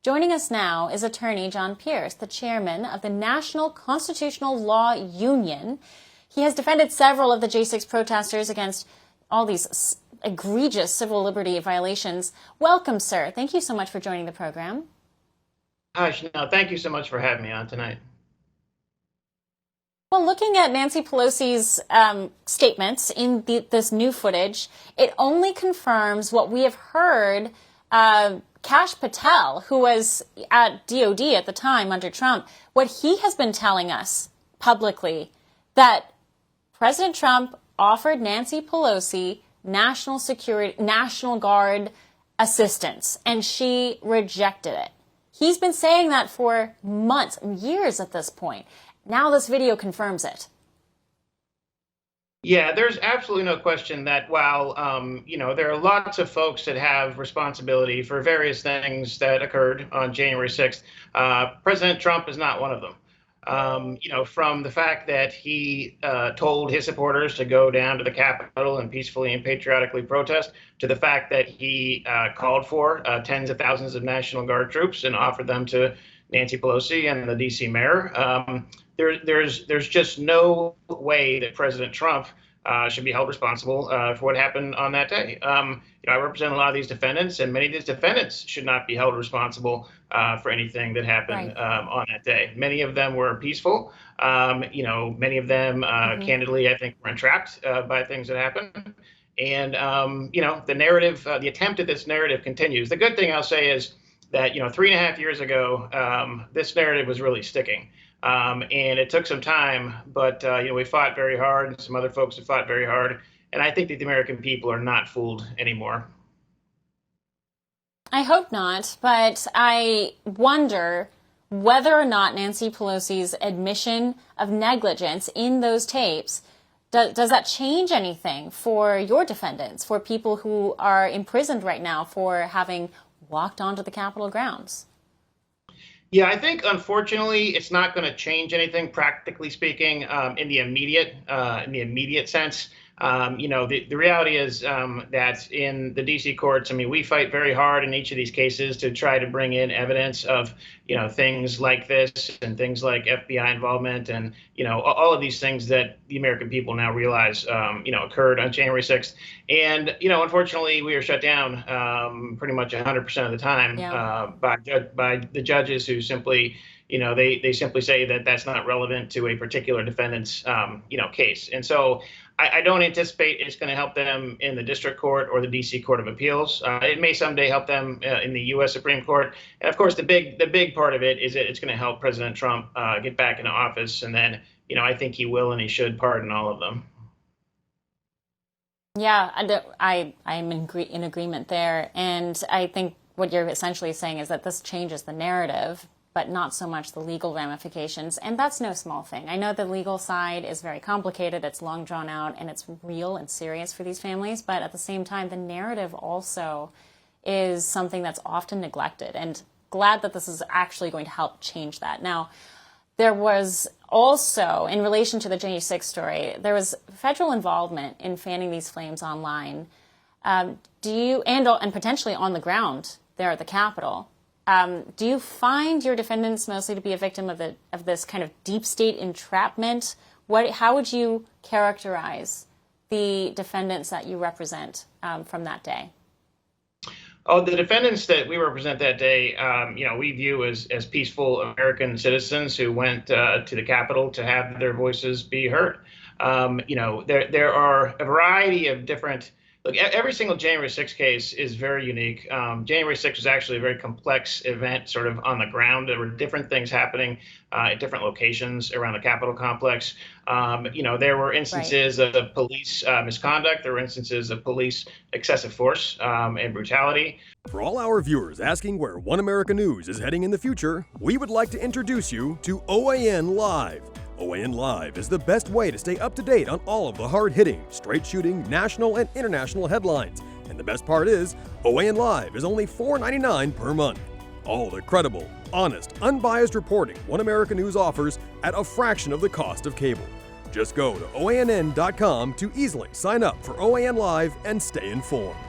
Joining us now is attorney John Pierce, the chairman of the National Constitutional Law Union. He has defended several of the J6 protesters against all these egregious civil liberty violations. Welcome, sir. Thank you so much for joining the program. Hi, Chanel. Thank you so much for having me on tonight. Well, looking at Nancy Pelosi's statements in this new footage, it only confirms what we have heard Kash Patel, who was at DOD at the time under Trump, what he has been telling us publicly, that President Trump offered Nancy Pelosi National Guard assistance, and she rejected it. He's been saying that for months, years at this point. Now this video confirms it. Yeah, there's absolutely no question that while, there are lots of folks that have responsibility for various things that occurred on January 6th, President Trump is not one of them. From the fact that he told his supporters to go down to the Capitol and peacefully and patriotically protest, to the fact that he called for tens of thousands of National Guard troops and offered them to Nancy Pelosi and the D.C. mayor. There's just no way that President Trump should be held responsible for what happened on that day. I represent a lot of these defendants, and many of these defendants should not be held responsible for anything that happened on that day. Many of them were peaceful. Many of them, candidly, I think, were entrapped by things that happened. And, the narrative, the attempt at this narrative continues. The good thing I'll say is that, 3.5 years ago, this narrative was really sticking. And it took some time, but, we fought very hard, and some other folks have fought very hard. And I think that the American people are not fooled anymore. I hope not, but I wonder whether or not Nancy Pelosi's admission of negligence in those tapes, does that change anything for your defendants, for people who are imprisoned right now for having walked onto the Capitol grounds? Yeah, I think, unfortunately, it's not going to change anything, practically speaking, in the immediate sense. The reality is that in the D.C. courts, we fight very hard in each of these cases to try to bring in evidence of, things like this and things like FBI involvement and, all of these things that the American people now realize, occurred on January 6th. And, unfortunately, we are shut down pretty much 100% of the time by the judges who simply, they simply say that that's not relevant to a particular defendant's, case. And so I don't anticipate it's going to help them in the district court or the D.C. Court of Appeals. It may someday help them in the U.S. Supreme Court. And of course, the big part of it is that it's going to help President Trump get back into office. And then, I think he will and he should pardon all of them. Yeah, I'm in agreement there. And I think what you're essentially saying is that this changes the narrative, but not so much the legal ramifications. And that's no small thing. I know the legal side is very complicated, it's long drawn out, and it's real and serious for these families. But at the same time, the narrative also is something that's often neglected. And glad that this is actually going to help change that. Now, there was also, in relation to the J6 story, there was federal involvement in fanning these flames online. And potentially on the ground there at the Capitol. Do you find your defendants mostly to be a victim of this kind of deep state entrapment? How would you characterize the defendants that you represent from that day? Oh, the defendants that we represent that day, we view as peaceful American citizens who went to the Capitol to have their voices be heard. There are a variety of different. Look, every single January 6th case is very unique. January 6th was actually a very complex event sort of on the ground. There were different things happening at different locations around the Capitol complex. There were instances of police misconduct. There were instances of police excessive force and brutality. For all our viewers asking where One America News is heading in the future, we would like to introduce you to OAN Live. OAN Live is the best way to stay up to date on all of the hard-hitting, straight-shooting, national and international headlines. And the best part is, OAN Live is only $4.99 per month. All the credible, honest, unbiased reporting One America News offers at a fraction of the cost of cable. Just go to OANN.com to easily sign up for OAN Live and stay informed.